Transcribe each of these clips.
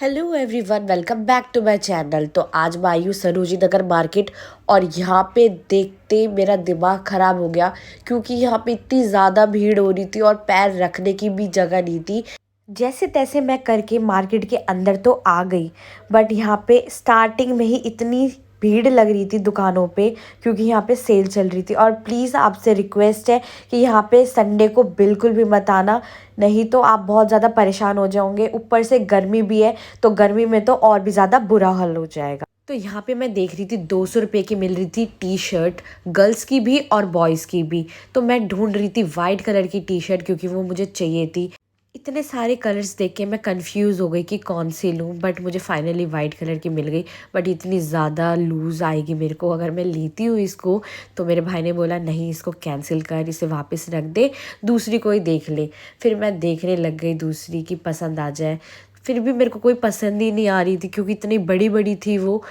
Hello everyone, welcome back to my channel. तो आज मैं आई हूँ सरोजी नगर मार्केट और यहाँ पे देखते मेरा दिमाग ख़राब हो गया क्योंकि यहाँ पे इतनी ज़्यादा भीड़ हो रही थी और पैर रखने की भी जगह नहीं थी। जैसे तैसे मैं करके मार्केट के अंदर तो आ गई, बट यहाँ पे स्टार्टिंग में ही इतनी भीड़ लग रही थी दुकानों पे क्योंकि यहाँ पे सेल चल रही थी। और प्लीज़ आपसे रिक्वेस्ट है कि यहाँ पे संडे को बिल्कुल भी मत आना, नहीं तो आप बहुत ज़्यादा परेशान हो जाओगे। ऊपर से गर्मी भी है, तो गर्मी में तो और भी ज़्यादा बुरा हाल हो जाएगा। तो यहाँ पे मैं देख रही थी 200 रुपये की मिल रही थी टी शर्ट, गर्ल्स की भी और बॉयज़ की भी। तो मैं ढूंढ रही थी वाइट कलर की टी शर्ट क्योंकि वो मुझे चाहिए थी। इतने सारे कलर्स देख के मैं कंफ्यूज हो गई कि कौन सी लूँ, बट मुझे फाइनली वाइट कलर की मिल गई। बट इतनी ज़्यादा लूज़ आएगी मेरे को अगर मैं लेती हूँ इसको। तो मेरे भाई ने बोला नहीं, इसको कैंसिल कर, इसे वापस रख दे, दूसरी कोई देख ले। फिर मैं देखने लग गई दूसरी की पसंद आ जाए। फिर भी मेरे को कोई पसंद ही नहीं आ रही थी क्योंकि इतनी बड़ी बड़ी थी वो।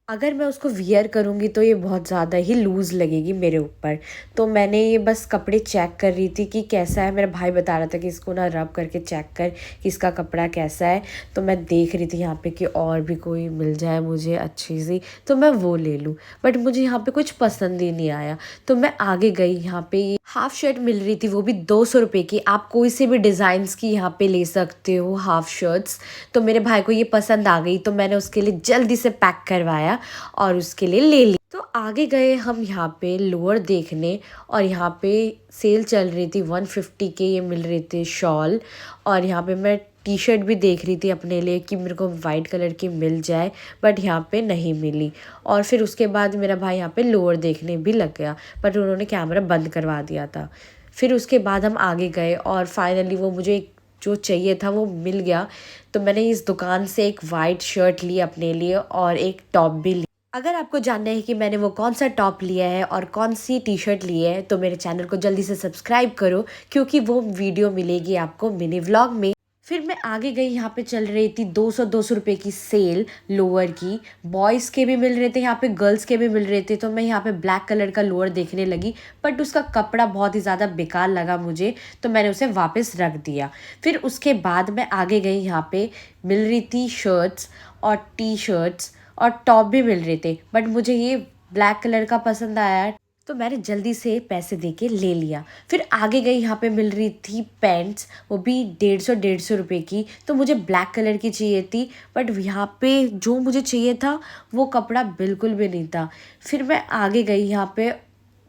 अगर मैं उसको वियर करूँगी तो ये बहुत ज़्यादा ही लूज़ लगेगी मेरे ऊपर। तो मैंने ये बस कपड़े चेक कर रही थी कि कैसा है। मेरा भाई बता रहा था कि इसको ना रब करके चेक कर कि इसका कपड़ा कैसा है। तो मैं देख रही थी यहाँ पे कि और भी कोई मिल जाए मुझे अच्छी सी तो मैं वो ले लूँ। बट मुझे यहाँ पे कुछ पसंद ही नहीं आया। तो मैं आगे गई, यहाँ पे हाफ शर्ट मिल रही थी, वो भी 200 रुपये की। आप कोई से भी डिज़ाइंस की यहाँ पे ले सकते हो हाफ शर्ट्स। तो मेरे भाई को ये पसंद आ गई तो मैंने उसके लिए जल्दी से पैक करवाया और उसके लिए ले ली। तो आगे गए हम यहाँ पे लोअर देखने और यहाँ पे सेल चल रही थी 150 के ये मिल रहे थे शॉल। और यहाँ पे मैं टी शर्ट भी देख रही थी अपने लिए कि मेरे को वाइट कलर की मिल जाए, बट यहाँ पे नहीं मिली। और फिर उसके बाद मेरा भाई यहाँ पे लोअर देखने भी लग गया, बट उन्होंने कैमरा बंद करवा दिया था। फिर उसके बाद हम आगे गए और फाइनली वो मुझे जो चाहिए था वो मिल गया। तो मैंने इस दुकान से एक वाइट शर्ट ली अपने लिए और एक टॉप भी ली। अगर आपको जानना है कि मैंने वो कौन सा टॉप लिया है और कौन सी टी शर्ट ली है तो मेरे चैनल को जल्दी से सब्सक्राइब करो क्योंकि वो वीडियो मिलेगी आपको मिनी व्लॉग में। फिर मैं आगे गई, यहाँ पे चल रही थी 200 रुपये की सेल लोअर की। बॉयज़ के भी मिल रहे थे यहाँ पे, गर्ल्स के भी मिल रहे थे। तो मैं यहाँ पे ब्लैक कलर का लोअर देखने लगी, बट उसका कपड़ा बहुत ही ज़्यादा बेकार लगा मुझे, तो मैंने उसे वापस रख दिया। फिर उसके बाद मैं आगे गई, यहाँ पे मिल रही थी शर्ट्स और टी शर्ट्स और टॉप भी मिल रहे थे, बट मुझे ये ब्लैक कलर का पसंद आया तो मैंने जल्दी से पैसे दे के ले लिया। फिर आगे गई, यहाँ पे मिल रही थी पैंट्स, वो भी 150 रुपये की। तो मुझे ब्लैक कलर की चाहिए थी, बट यहाँ पे जो मुझे चाहिए था वो कपड़ा बिल्कुल भी नहीं था। फिर मैं आगे गई, यहाँ पे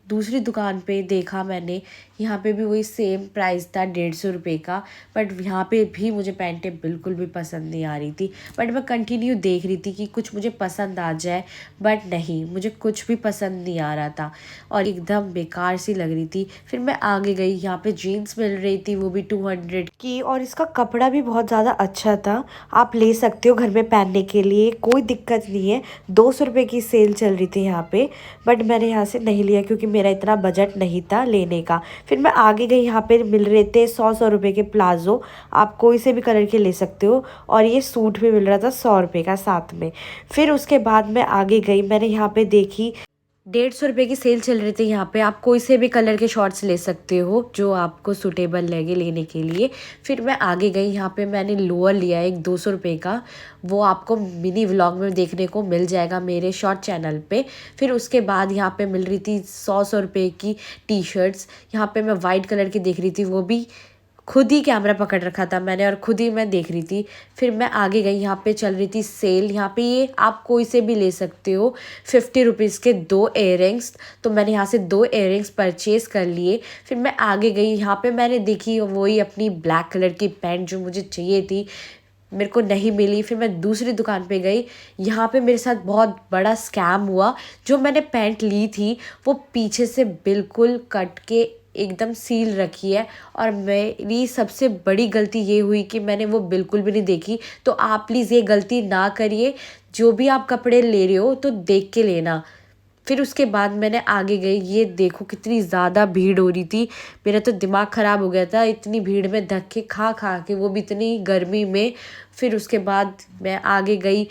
दूसरी दुकान पे देखा मैंने, यहाँ पे भी वही सेम प्राइस था 150 रुपये का। बट यहाँ पे भी मुझे पैंटें बिल्कुल भी पसंद नहीं आ रही थी। बट मैं कंटिन्यू देख रही थी कि कुछ मुझे पसंद आ जाए, बट नहीं, मुझे कुछ भी पसंद नहीं आ रहा था और एकदम बेकार सी लग रही थी। फिर मैं आगे गई, यहाँ पे जीन्स मिल रही थी, वो भी 200 की और इसका कपड़ा भी बहुत ज़्यादा अच्छा था। आप ले सकते हो घर में पहनने के लिए, कोई दिक्कत नहीं है। 200 रुपये की सेल चल रही थी यहाँ पे, बट मैंने यहाँ से नहीं लिया क्योंकि मेरा इतना बजट नहीं था लेने का। फिर मैं आगे गई, यहाँ पे मिल रहे थे 100 रुपये के प्लाज़ो। आप कोई से भी कलर के ले सकते हो और ये सूट भी मिल रहा था 100 रुपये का साथ में। फिर उसके बाद मैं आगे गई, मैंने यहाँ पे देखी 150 रुपये की सेल चल रही थी। यहाँ पे आप कोई से भी कलर के शॉर्ट्स ले सकते हो जो आपको सूटेबल लगे लेने के लिए। फिर मैं आगे गई, यहाँ पे मैंने लोअर लिया एक 200 रुपये का, वो आपको मिनी व्लॉग में देखने को मिल जाएगा मेरे शॉर्ट चैनल पे। फिर उसके बाद यहाँ पे मिल रही थी 100 की टी शर्ट्स। यहाँ पे मैं वाइट कलर की देख रही थी, वो भी खुद ही कैमरा पकड़ रखा था मैंने और खुद ही मैं देख रही थी। फिर मैं आगे गई, यहाँ पे चल रही थी सेल। यहाँ पे ये आप कोई से भी ले सकते हो, 50 रुपीज़ के 2 इयररिंग्स। तो मैंने यहाँ से 2 इयररिंग्स परचेज़ कर लिए। फिर मैं आगे गई, यहाँ पे मैंने देखी वही अपनी ब्लैक कलर की पैंट जो मुझे चाहिए थी, मेरे को नहीं मिली। फिर मैं दूसरी दुकान पे गई, यहाँ पे मेरे साथ बहुत बड़ा स्कैम हुआ। जो मैंने पैंट ली थी वो पीछे से बिल्कुल कट के एकदम सील रखी है और मेरी सबसे बड़ी गलती ये हुई कि मैंने वो बिल्कुल भी नहीं देखी। तो आप प्लीज़ ये गलती ना करिए, जो भी आप कपड़े ले रहे हो तो देख के लेना। फिर उसके बाद मैंने आगे गई, ये देखो कितनी ज़्यादा भीड़ हो रही थी, मेरा तो दिमाग ख़राब हो गया था इतनी भीड़ में धक्के खा खा के, वो भी इतनी गर्मी में। फिर उसके बाद मैं आगे गई,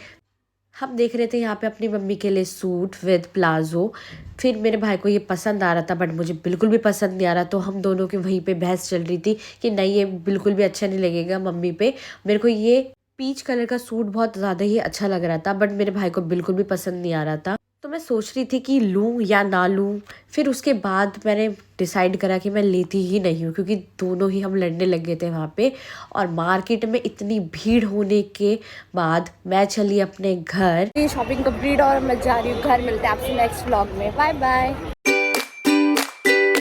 हम देख रहे थे यहाँ पे अपनी मम्मी के लिए सूट विद प्लाज़ो। फिर मेरे भाई को ये पसंद आ रहा था बट मुझे बिल्कुल भी पसंद नहीं आ रहा। तो हम दोनों की वहीं पे बहस चल रही थी कि नहीं, ये बिल्कुल भी अच्छा नहीं लगेगा मम्मी पे। मेरे को ये पीच कलर का सूट बहुत ज़्यादा ही अच्छा लग रहा था, बट मेरे भाई को बिल्कुल भी पसंद नहीं आ रहा था। तो मैं सोच रही थी कि लूँ या ना लूँ। फिर उसके बाद मैंने डिसाइड करा कि मैं लेती ही नहीं हूँ, क्योंकि दोनों ही हम लड़ने लग गए थे वहाँ पे। और मार्केट में इतनी भीड़ होने के बाद मैं चली अपने घर। शॉपिंग कंप्लीट और मैं जा रही हूँ घर। मिलते हैं आपसे नेक्स्ट व्लॉग में। Bye bye.